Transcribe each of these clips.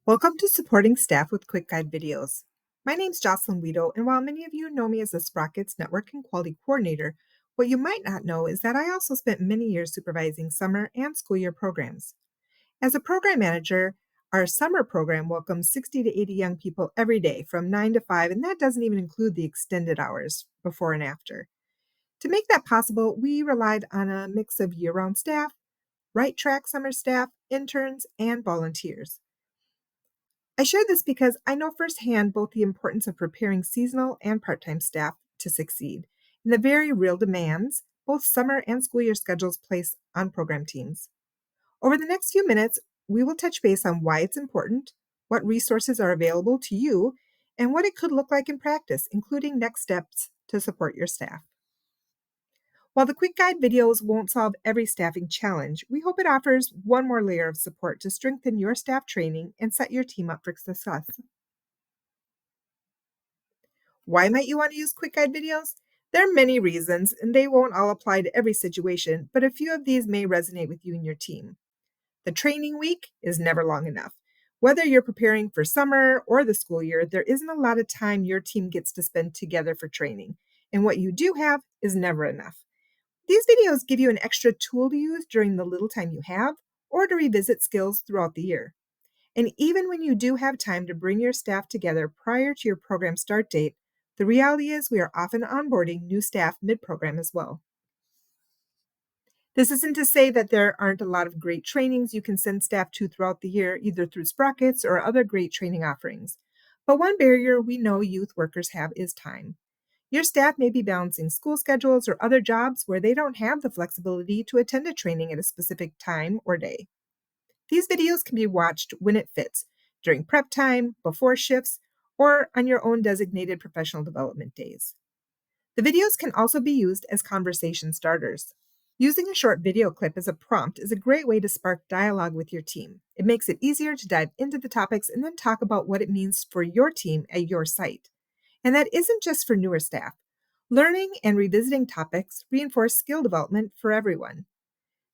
Welcome to Supporting Staff with Quick Guide Videos. My name's Jocelyn Weedo, and while many of you know me as the Sprockets Network and Quality Coordinator, what you might not know is that I also spent many years supervising summer and school year programs. As a program manager, our summer program welcomes 60 to 80 young people every day from 9 to 5, and that doesn't even include the extended hours before and after. To make that possible, we relied on a mix of year-round staff, right track summer staff, interns, and volunteers. I share this because I know firsthand both the importance of preparing seasonal and part-time staff to succeed and the very real demands both summer and school year schedules place on program teams. Over the next few minutes, we will touch base on why it's important, what resources are available to you, and what it could look like in practice, including next steps to support your staff. While the quick guide videos won't solve every staffing challenge, we hope it offers one more layer of support to strengthen your staff training and set your team up for success. Why might you want to use quick guide videos? There are many reasons, and they won't all apply to every situation, but a few of these may resonate with you and your team. The training week is never long enough. Whether you're preparing for summer or the school year, there isn't a lot of time your team gets to spend together for training, and what you do have is never enough. These videos give you an extra tool to use during the little time you have or to revisit skills throughout the year. And even when you do have time to bring your staff together prior to your program start date, the reality is we are often onboarding new staff mid-program as well. This isn't to say that there aren't a lot of great trainings you can send staff to throughout the year, either through Sprockets or other great training offerings. But one barrier we know youth workers have is time. Your staff may be balancing school schedules or other jobs where they don't have the flexibility to attend a training at a specific time or day. These videos can be watched when it fits, during prep time, before shifts, or on your own designated professional development days. The videos can also be used as conversation starters. Using a short video clip as a prompt is a great way to spark dialogue with your team. It makes it easier to dive into the topics and then talk about what it means for your team at your site. And that isn't just for newer staff. Learning and revisiting topics reinforce skill development for everyone.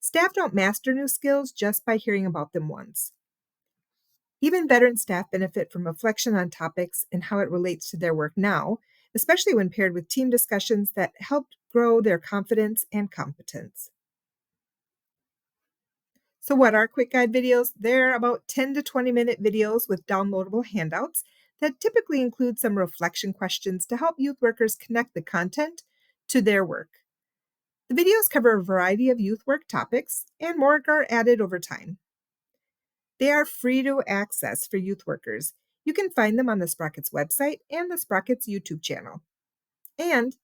Staff don't master new skills just by hearing about them once. Even veteran staff benefit from reflection on topics and how it relates to their work now, especially when paired with team discussions that help grow their confidence and competence. So what are quick guide videos? They're about 10 to 20-minute videos with downloadable handouts that typically include some reflection questions to help youth workers connect the content to their work. The videos cover a variety of youth work topics, and more are added over time. They are free to access for youth workers. You can find them on the Sprockets website and the Sprockets YouTube channel. And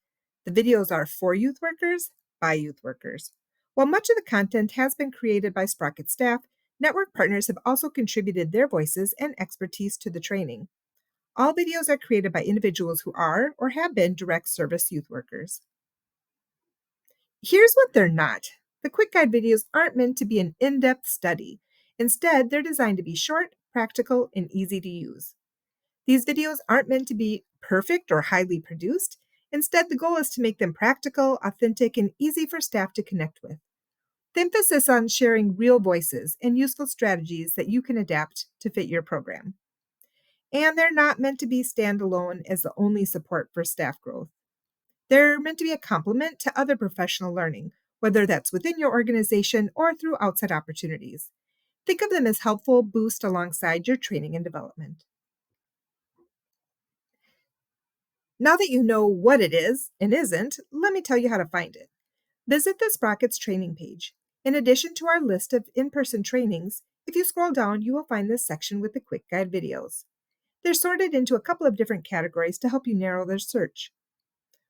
the videos are for youth workers by youth workers. While much of the content has been created by Sprocket staff, network partners have also contributed their voices and expertise to the training. All videos are created by individuals who are or have been direct service youth workers. Here's what they're not. The quick guide videos aren't meant to be an in-depth study. Instead, they're designed to be short, practical, and easy to use. These videos aren't meant to be perfect or highly produced. Instead, the goal is to make them practical, authentic, and easy for staff to connect with. The emphasis on sharing real voices and useful strategies that you can adapt to fit your program. And they're not meant to be standalone as the only support for staff growth. They're meant to be a complement to other professional learning, whether that's within your organization or through outside opportunities. Think of them as helpful boost alongside your training and development. Now that you know what it is and isn't, let me tell you how to find it. Visit the Sprockets training page. In addition to our list of in-person trainings, if you scroll down, you will find this section with the quick guide videos. They're sorted into a couple of different categories to help you narrow their search.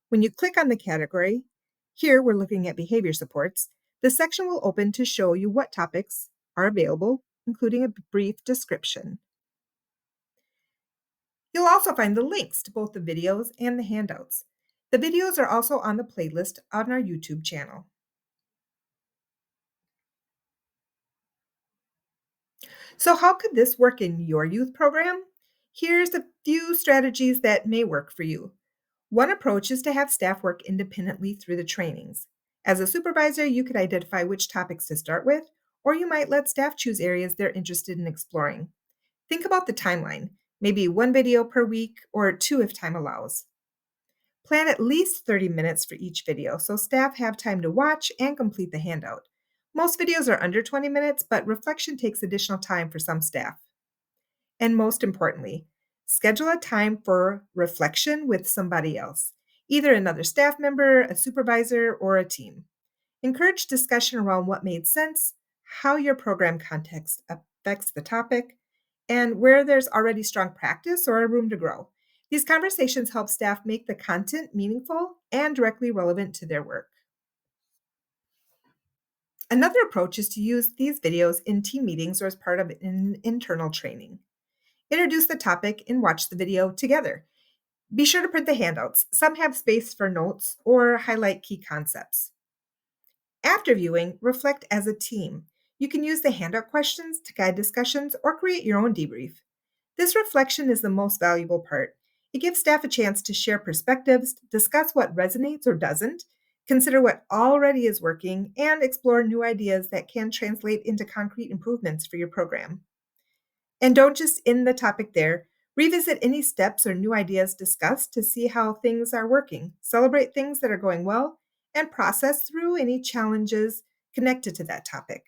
When you click on the category, here we're looking at behavior supports, the section will open to show you what topics are available, including a brief description. You'll also find the links to both the videos and the handouts. The videos are also on the playlist on our YouTube channel. So how could this work in your youth program? Here's a few strategies that may work for you. One approach is to have staff work independently through the trainings. As a supervisor, you could identify which topics to start with, or you might let staff choose areas they're interested in exploring. Think about the timeline, maybe one video per week or two if time allows. Plan at least 30 minutes for each video so staff have time to watch and complete the handout. Most videos are under 20 minutes, but reflection takes additional time for some staff. And most importantly, schedule a time for reflection with somebody else, either another staff member, a supervisor, or a team. Encourage discussion around what made sense, how your program context affects the topic, and where there's already strong practice or a room to grow. These conversations help staff make the content meaningful and directly relevant to their work. Another approach is to use these videos in team meetings or as part of an internal training. Introduce the topic and watch the video together. Be sure to print the handouts. Some have space for notes or highlight key concepts. After viewing, reflect as a team. You can use the handout questions to guide discussions or create your own debrief. This reflection is the most valuable part. It gives staff a chance to share perspectives, discuss what resonates or doesn't, consider what already is working, and explore new ideas that can translate into concrete improvements for your program. And don't just end the topic there. Revisit any steps or new ideas discussed to see how things are working. Celebrate things that are going well and process through any challenges connected to that topic.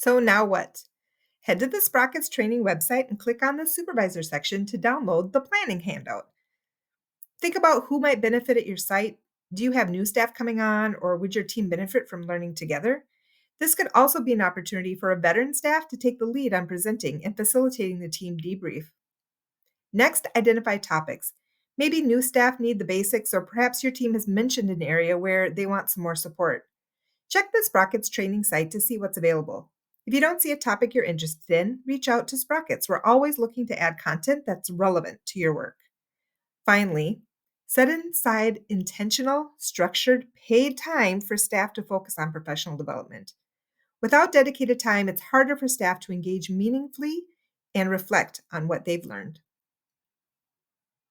So now what? Head to the Sprockets training website and click on the supervisor section to download the planning handout. Think about who might benefit at your site. Do you have new staff coming on, or would your team benefit from learning together? This could also be an opportunity for a veteran staff to take the lead on presenting and facilitating the team debrief. Next, identify topics. Maybe new staff need the basics, or perhaps your team has mentioned an area where they want some more support. Check the Sprockets training site to see what's available. If you don't see a topic you're interested in, reach out to Sprockets. We're always looking to add content that's relevant to your work. Finally, set aside intentional, structured, paid time for staff to focus on professional development. Without dedicated time, it's harder for staff to engage meaningfully and reflect on what they've learned.